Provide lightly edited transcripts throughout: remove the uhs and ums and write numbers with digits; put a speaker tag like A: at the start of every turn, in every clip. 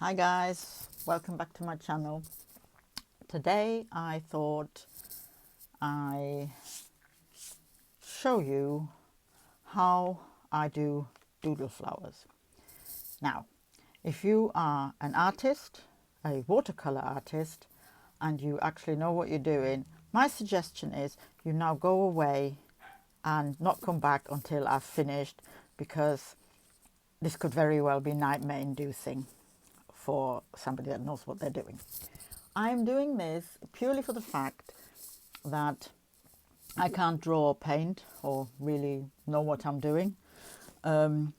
A: Hi guys, welcome back to my channel. Today I thought I show you how I do doodle flowers. Now, if you are an artist, a watercolor artist, and you actually know what you're doing, my suggestion is you now go away and not come back until I've finished, because this could very well be nightmare inducing for somebody that knows what they're doing. I'm doing this purely for the fact that I can't draw or paint or really know what I'm doing to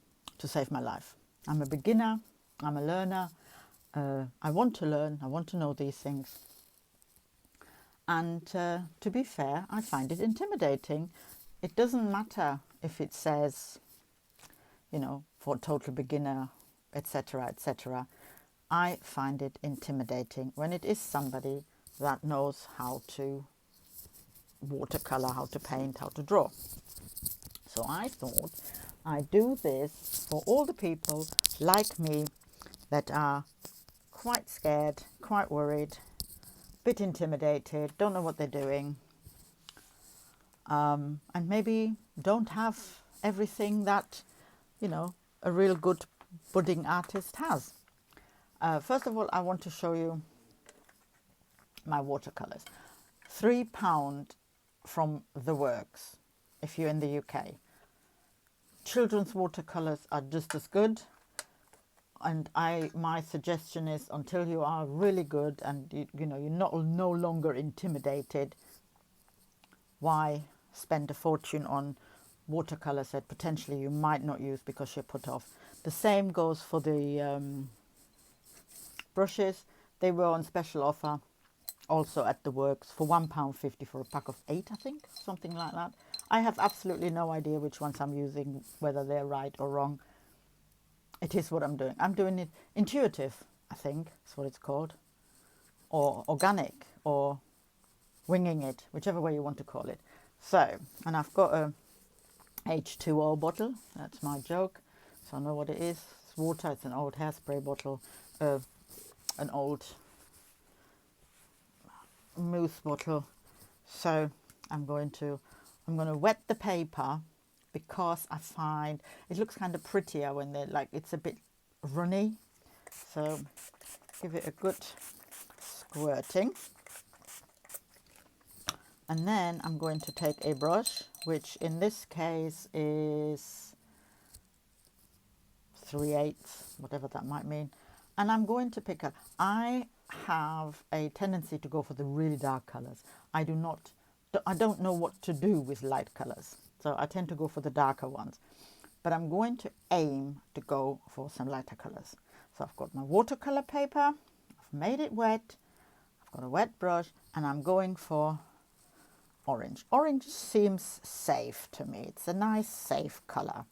A: save my life. I'm a beginner, I'm a learner, I want to learn, I want to know these things. And to be fair, I find it intimidating. It doesn't matter if it says, you know, for total beginner, etc., etc. I find it intimidating when it is somebody that knows how to watercolor, how to paint, how to draw. So I thought I'd do this for all the people like me that are quite scared, quite worried, a bit intimidated, don't know what they're doing, and maybe don't have everything that, you know, a real good budding artist has. First of all, I want to show you my watercolors. £3 from the works if you're in the UK. Children's watercolors are just as good, and my suggestion is, until you are really good and you know you're no longer intimidated, why spend a fortune on watercolors that potentially you might not use because you're put off. The same goes for the brushes. They were on special offer also at the works for £1.50 for a pack of 8, I think, something like that. I have absolutely no idea which ones I'm using, whether they're right or wrong. It is what I'm doing. I'm doing it intuitive, I think that's what it's called, or organic, or winging it, whichever way you want to call it. So, and I've got a H2O bottle, that's my joke, so I know what it is. It's water, it's an old hairspray bottle, an old mousse bottle. So I'm going to wet the paper, because I find it looks kind of prettier when they're like, it's a bit runny. So give it a good squirting, and then I'm going to take a brush, which in this case is 3/8, whatever that might mean, and I'm going to pick up. I have a tendency to go for the really dark colors. I don't know what to do with light colors, so I tend to go for the darker ones, but I'm going to aim to go for some lighter colors. So I've got my watercolor paper, I've made it wet, I've got a wet brush, and I'm going for orange. Orange seems safe to me. It's a nice safe color,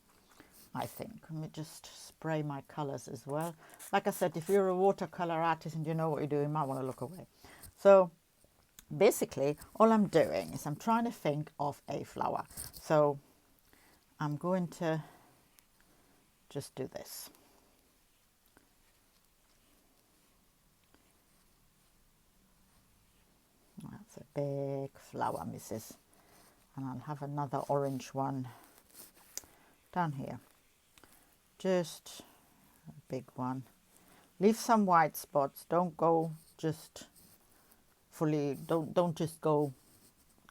A: I think. Let me just spray my colors as well. Like I said, if you're a watercolor artist and you know what you're doing, you might want to look away. So basically all I'm doing is I'm trying to think of a flower. So I'm going to just do this. That's a big flower, missus. And I'll have another orange one down here. Just a big one. Leave some white spots. Don't go just fully, don't just go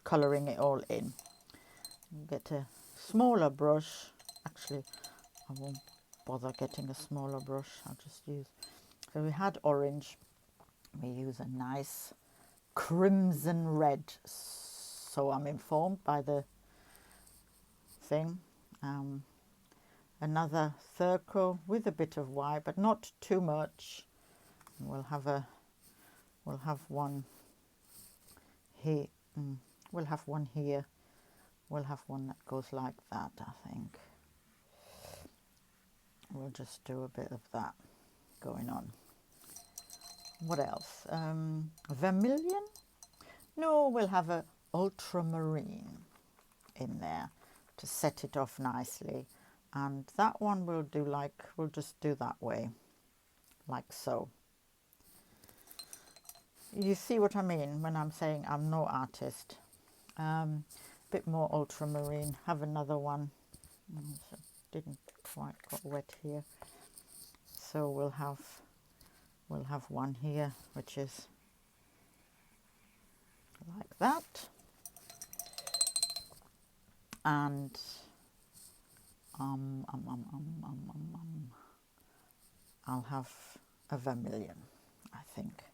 A: coloring it all in. Get a smaller brush. Actually, I won't bother getting a smaller brush. I'll just use, so we had orange, we use a nice crimson red, so I'm informed by the thing. Another circle with a bit of white, but not too much. We'll have one here, we'll have one here, we'll have one that goes like that. I think we'll just do a bit of that going on. What else? Vermilion? No, we'll have a ultramarine in there to set it off nicely, and that one we'll do, like, we'll just do that way. like so. You see what I mean when I'm saying I'm no artist. Bit more ultramarine. Have another one. Didn't quite got wet here. So we'll have one here, which is like that. And I'll have a vermilion, I think.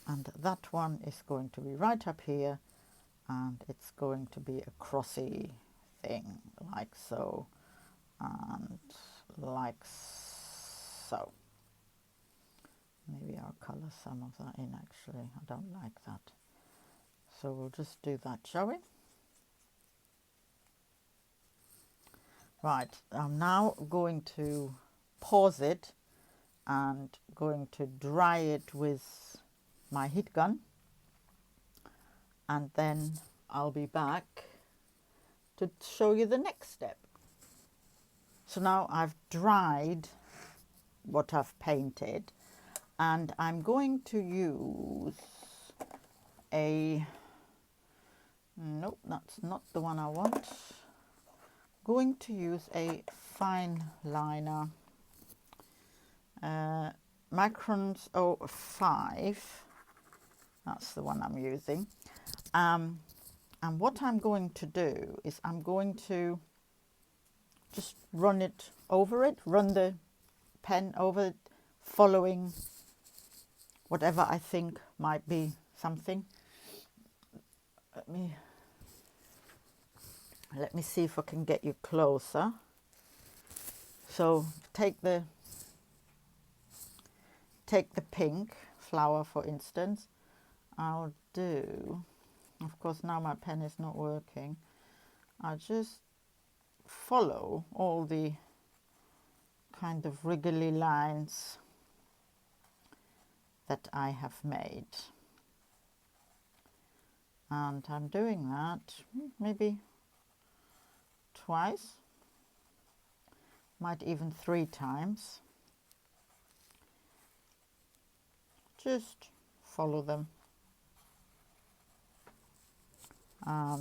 A: And that one is going to be right up here, and it's going to be a crossy thing, like so, and like so. Maybe I'll colour some of that in, actually. I don't like that. So we'll just do that, shall we? Right, I'm now going to pause it and going to dry it with my heat gun, and then I'll be back to show you the next step. So now I've dried what I've painted, and I'm going to use a, nope, that's not the one I want. Going to use a fine liner, Microns 05, that's the one I'm using. And what I'm going to do is I'm going to just run it over it, run the pen over it, following whatever I think might be something. Let me see if I can get you closer. So take the pink flower, for instance. I'll do, of course now my pen is not working, I'll just follow all the kind of wriggly lines that I have made, and I'm doing that maybe twice, might even 3 times. Just follow them.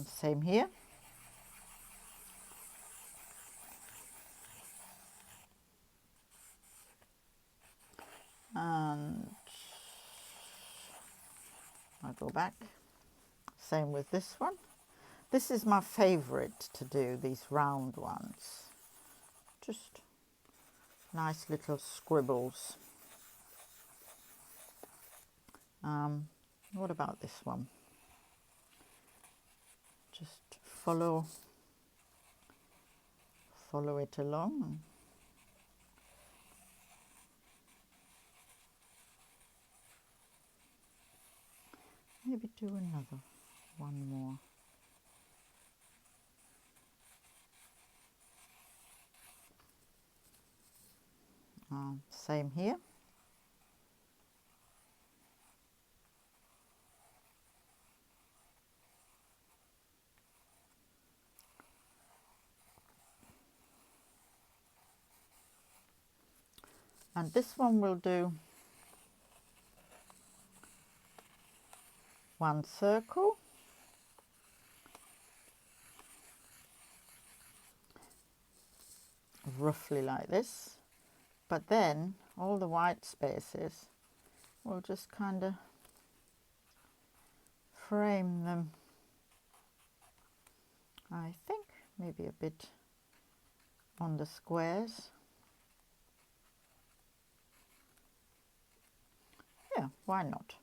A: Same here. And I'll go back. Same with this one. This is my favorite to do, these round ones. Just nice little scribbles. What about this one? Just follow it along. Maybe do another one more. Same here. And this one will do 1 circle, roughly like this, but then all the white spaces we'll just kind of frame them, I think, maybe a bit on the squares. Yeah, why not?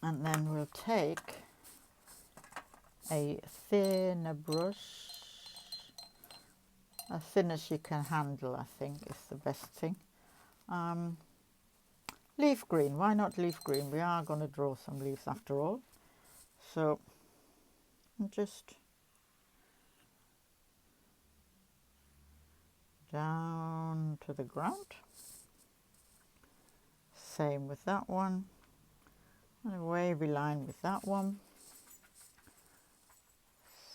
A: And then we'll take a thinner brush, as thin as you can handle, I think is the best thing. Leaf green, why not leaf green? We are going to draw some leaves after all. So just down to the ground. Same with that one. And a wavy line with that one.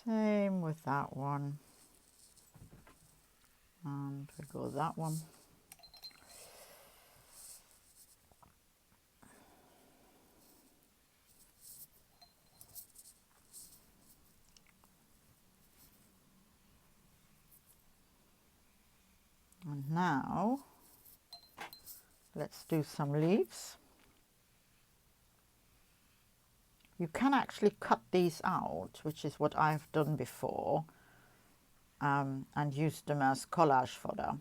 A: Same with that one. And we go that one. And now let's do some leaves. You can actually cut these out, which is what I've done before, and use them as collage fodder.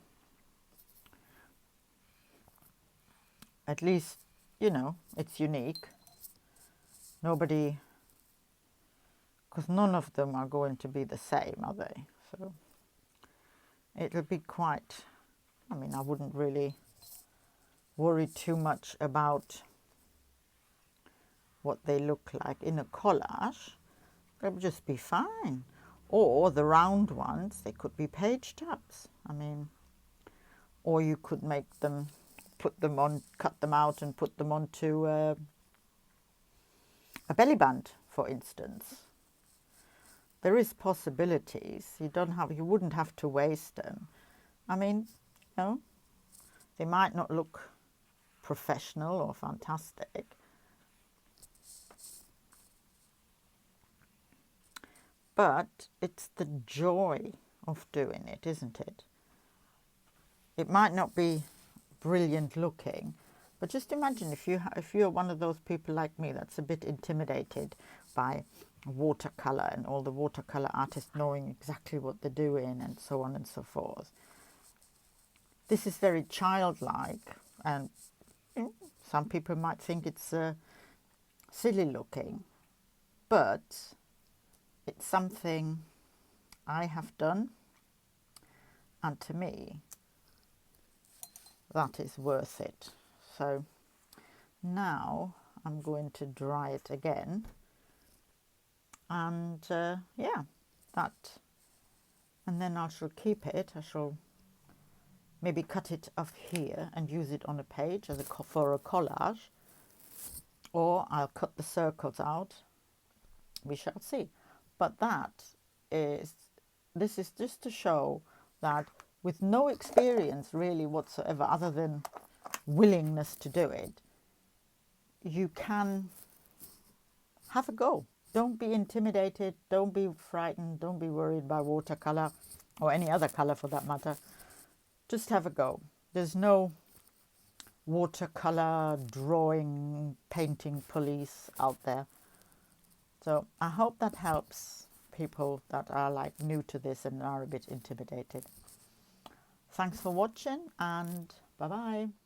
A: At least, you know, it's unique. Nobody, because none of them are going to be the same, are they? So it'll be quite, I mean, I wouldn't really worry too much about what they look like in a collage. They'll just be fine. Or the round ones, they could be page tabs. I mean, or you could make them, put them on, cut them out and put them onto a belly band, for instance. There is possibilities. You wouldn't have to waste them. I mean, you know, they might not look professional or fantastic, but it's the joy of doing it, isn't it? It might not be brilliant looking, but just imagine if you're one of those people like me that's a bit intimidated by watercolor and all the watercolor artists knowing exactly what they're doing and so on and so forth. This is very childlike, and some people might think it's silly looking, but it's something I have done, and to me that is worth it. So now I'm going to dry it again, and yeah, that, and then I shall keep it. I shall maybe cut it off here and use it on a page as for a collage, or I'll cut the circles out. We shall see. But this is just to show that with no experience really whatsoever, other than willingness to do it, you can have a go. Don't be intimidated, don't be frightened, don't be worried by watercolor or any other color for that matter. Just have a go. There's no watercolor drawing, painting police out there. So I hope that helps people that are like new to this and are a bit intimidated. Thanks for watching, and bye bye.